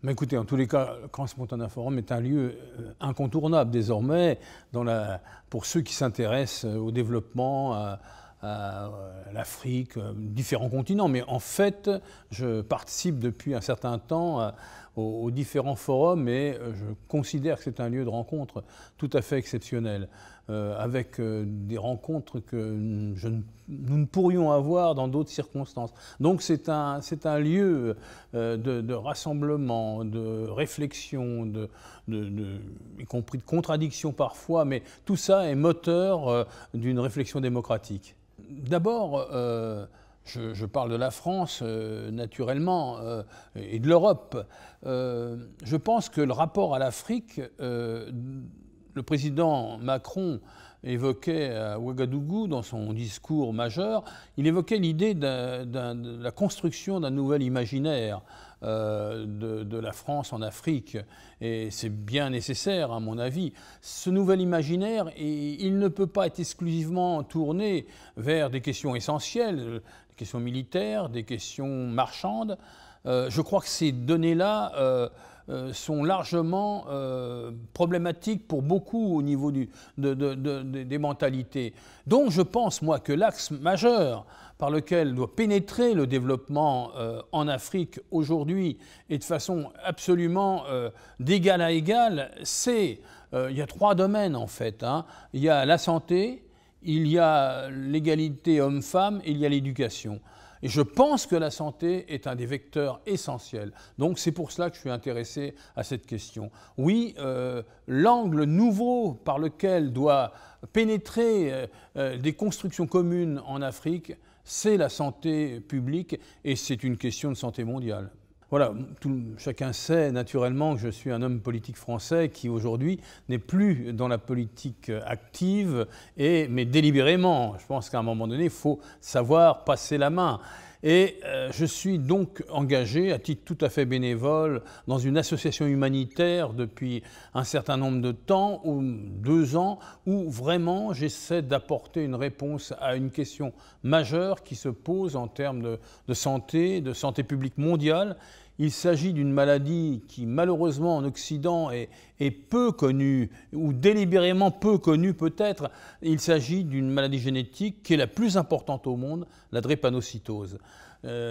Mais écoutez, en tous les cas, le Grand Spontané Forum est un lieu incontournable désormais pour ceux qui s'intéressent au développement, à l'Afrique, différents continents. Mais en fait, je participe depuis un certain temps aux différents forums et je considère que c'est un lieu de rencontre tout à fait exceptionnel, avec des rencontres que nous ne pourrions avoir dans d'autres circonstances. Donc c'est un lieu de rassemblement, de réflexion, y compris de contradiction parfois, mais tout ça est moteur d'une réflexion démocratique. D'abord, je parle de la France, naturellement, et de l'Europe. Je pense que le rapport à l'Afrique, le président Macron évoquait à Ouagadougou, dans son discours majeur, il évoquait l'idée de la construction d'un nouvel imaginaire de la France en Afrique. Et c'est bien nécessaire, à mon avis. Ce nouvel imaginaire, il ne peut pas être exclusivement tourné vers des questions essentielles, des questions militaires, des questions marchandes. Je crois que ces données-là sont largement problématiques pour beaucoup au niveau des mentalités. Donc je pense, moi, que l'axe majeur par lequel doit pénétrer le développement en Afrique aujourd'hui et de façon absolument d'égal à égal, il y a 3 domaines en fait. Il y a la santé, il y a l'égalité homme-femme et il y a l'éducation. Et je pense que la santé est un des vecteurs essentiels. Donc c'est pour cela que je suis intéressé à cette question. Oui, l'angle nouveau par lequel doit pénétrer des constructions communes en Afrique, c'est la santé publique et c'est une question de santé mondiale. Voilà, chacun sait naturellement que je suis un homme politique français qui aujourd'hui n'est plus dans la politique active, mais délibérément. Je pense qu'à un moment donné, il faut savoir passer la main. Et je suis donc engagé à titre tout à fait bénévole dans une association humanitaire depuis un certain nombre de temps, ou 2 ans, où vraiment j'essaie d'apporter une réponse à une question majeure qui se pose en termes de santé publique mondiale. Il s'agit d'une maladie qui, malheureusement, en Occident est peu connue, ou délibérément peu connue peut-être. Il s'agit d'une maladie génétique qui est la plus importante au monde, la drépanocytose.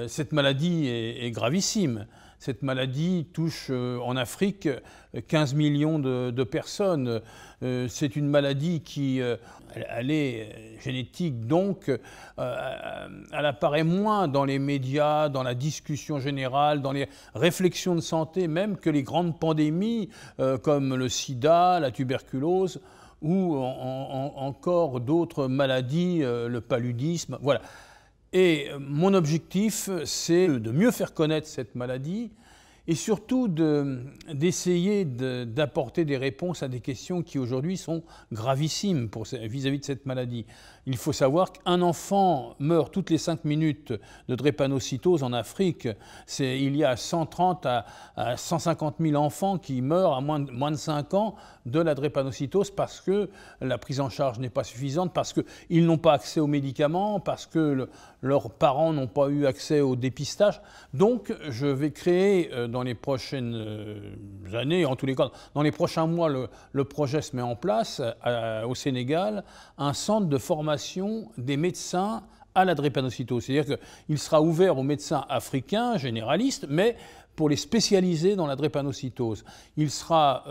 Cette maladie est gravissime. Cette maladie touche en Afrique 15 millions de personnes. C'est une maladie qui elle est génétique, donc elle apparaît moins dans les médias, dans la discussion générale, dans les réflexions de santé, même que les grandes pandémies comme le sida, la tuberculose ou encore d'autres maladies, le paludisme. Voilà. Et mon objectif, c'est de mieux faire connaître cette maladie et surtout d'essayer d'apporter des réponses à des questions qui aujourd'hui sont gravissimes vis-à-vis de cette maladie. Il faut savoir qu'un enfant meurt toutes les 5 minutes de drépanocytose en Afrique. Il y a 130 à 150 000 enfants qui meurent à moins de 5 ans de la drépanocytose parce que la prise en charge n'est pas suffisante, parce qu'ils n'ont pas accès aux médicaments, parce que leurs parents n'ont pas eu accès au dépistage. Donc je vais créer dans les prochaines années, en tous les cas dans les prochains mois, le projet se met en place au Sénégal, un centre de formation des médecins à la drépanocytose. C'est-à-dire qu'il sera ouvert aux médecins africains, généralistes, mais pour les spécialiser dans la drépanocytose. Il sera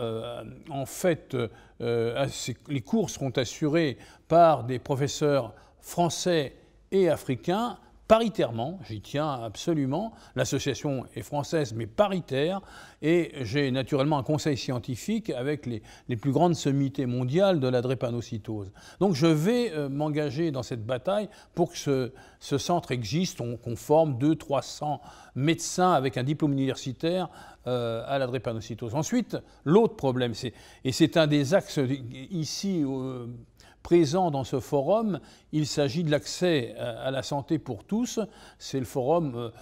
en fait, les cours seront assurés par des professeurs français et africains, paritairement, j'y tiens absolument. L'association est française mais paritaire et j'ai naturellement un conseil scientifique avec les plus grandes sommités mondiales de la drépanocytose. Donc je vais m'engager dans cette bataille pour que ce centre existe, qu'on forme 200-300 médecins avec un diplôme universitaire à la drépanocytose. Ensuite, l'autre problème, et c'est un des axes ici présent dans ce forum, il s'agit de l'accès à la santé pour tous. C'est le forum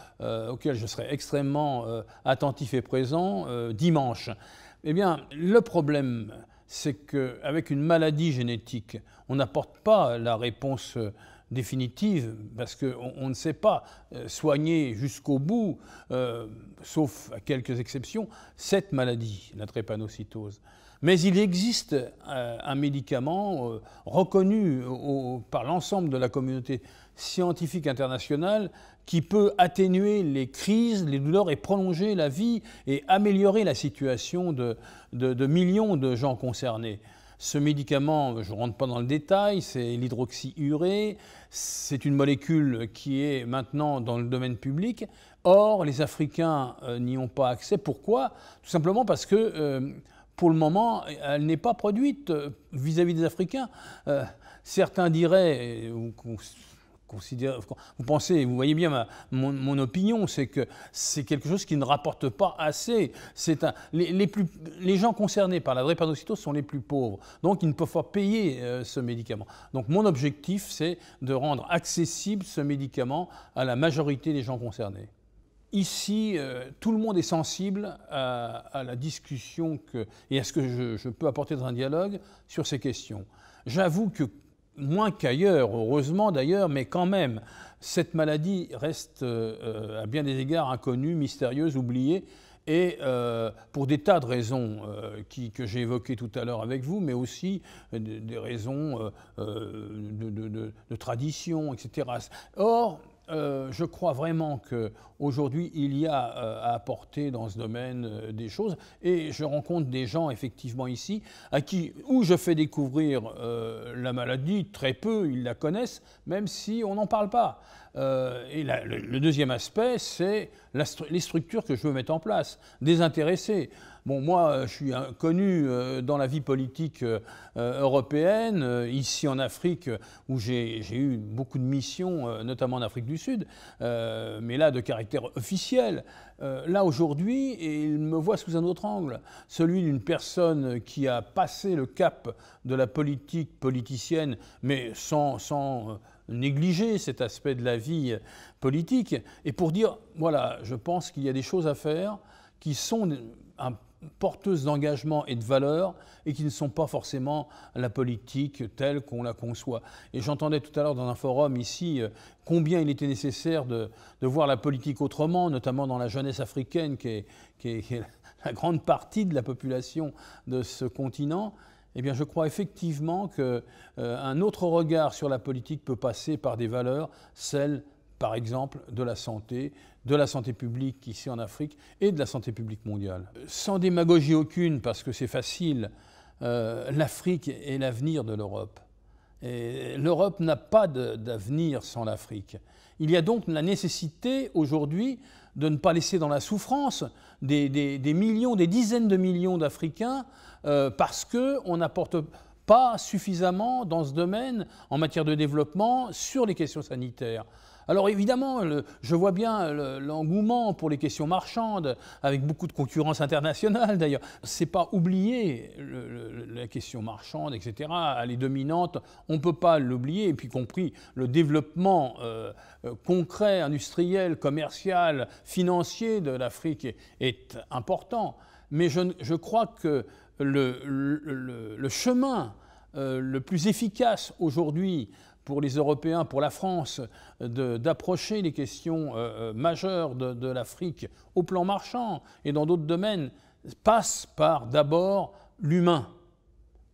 auquel je serai extrêmement attentif et présent dimanche. Eh bien, le problème, c'est qu'avec une maladie génétique, on n'apporte pas la réponse définitive, parce qu'on ne sait pas soigner jusqu'au bout, sauf à quelques exceptions, cette maladie, la drépanocytose. Mais il existe un médicament reconnu par l'ensemble de la communauté scientifique internationale qui peut atténuer les crises, les douleurs et prolonger la vie et améliorer la situation de millions de gens concernés. Ce médicament, je ne rentre pas dans le détail, c'est l'hydroxyurée, c'est une molécule qui est maintenant dans le domaine public. Or, les Africains n'y ont pas accès. Pourquoi? Tout simplement parce que pour le moment, elle n'est pas produite vis-à-vis des Africains. Certains diraient, vous pensez, vous voyez bien mon opinion, c'est que c'est quelque chose qui ne rapporte pas assez. Les gens concernés par la drépanocytose sont les plus pauvres, donc ils ne peuvent pas payer ce médicament. Donc mon objectif, c'est de rendre accessible ce médicament à la majorité des gens concernés. Ici, tout le monde est sensible à la discussion et à ce que je peux apporter dans un dialogue sur ces questions. J'avoue que, moins qu'ailleurs, heureusement d'ailleurs, mais quand même, cette maladie reste à bien des égards inconnue, mystérieuse, oubliée, et pour des tas de raisons que j'ai évoquées tout à l'heure avec vous, mais aussi des raisons de tradition, etc. Or, je crois vraiment qu'aujourd'hui, il y a à apporter dans ce domaine des choses. Et je rencontre des gens, effectivement, ici, où je fais découvrir la maladie, très peu, ils la connaissent, même si on n'en parle pas. Le deuxième aspect, c'est les structures que je veux mettre en place, désintéresser. Bon, moi, je suis connu dans la vie politique européenne, ici en Afrique, où j'ai eu beaucoup de missions, notamment en Afrique du Sud, mais là de caractère officiel. Là, aujourd'hui, il me voit sous un autre angle, celui d'une personne qui a passé le cap de la politique politicienne, mais sans négliger cet aspect de la vie politique, et pour dire, voilà, je pense qu'il y a des choses à faire qui sont porteuses d'engagement et de valeurs et qui ne sont pas forcément la politique telle qu'on la conçoit. Et j'entendais tout à l'heure dans un forum ici combien il était nécessaire de voir la politique autrement, notamment dans la jeunesse africaine qui est la grande partie de la population de ce continent. Eh bien, je crois effectivement qu'un autre regard sur la politique peut passer par des valeurs, celles, par exemple, de la santé publique ici en Afrique et de la santé publique mondiale. Sans démagogie aucune, parce que c'est facile, l'Afrique est l'avenir de l'Europe. Et l'Europe n'a pas d'avenir sans l'Afrique. Il y a donc la nécessité aujourd'hui de ne pas laisser dans la souffrance des millions, des dizaines de millions d'Africains parce qu'on n'apporte pas suffisamment dans ce domaine en matière de développement sur les questions sanitaires. Alors évidemment, je vois bien l'engouement pour les questions marchandes, avec beaucoup de concurrence internationale d'ailleurs. C'est pas oublier la question marchande, etc. Elle est dominante, on ne peut pas l'oublier, et puis compris le développement concret, industriel, commercial, financier de l'Afrique est important. Mais je crois que le chemin le plus efficace aujourd'hui pour les Européens, pour la France, d'approcher les questions majeures de l'Afrique au plan marchand et dans d'autres domaines, passe par d'abord l'humain,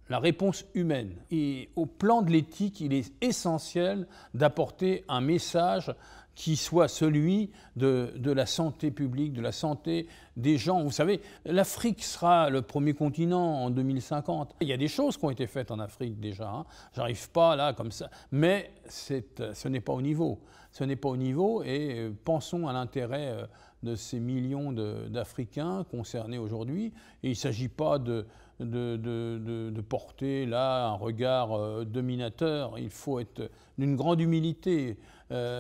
la réponse humaine. Et au plan de l'éthique, il est essentiel d'apporter un message qui soit celui de la santé publique, de la santé des gens. Vous savez, l'Afrique sera le premier continent en 2050. Il y a des choses qui ont été faites en Afrique déjà. Hein. J'arrive pas là comme ça. Mais ce n'est pas au niveau. Ce n'est pas au niveau et pensons à l'intérêt de ces millions d'Africains concernés aujourd'hui. Et il ne s'agit pas de porter là un regard dominateur. Il faut être d'une grande humilité.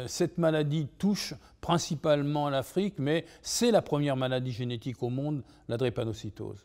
Cette maladie touche principalement l'Afrique, mais c'est la première maladie génétique au monde, la drépanocytose.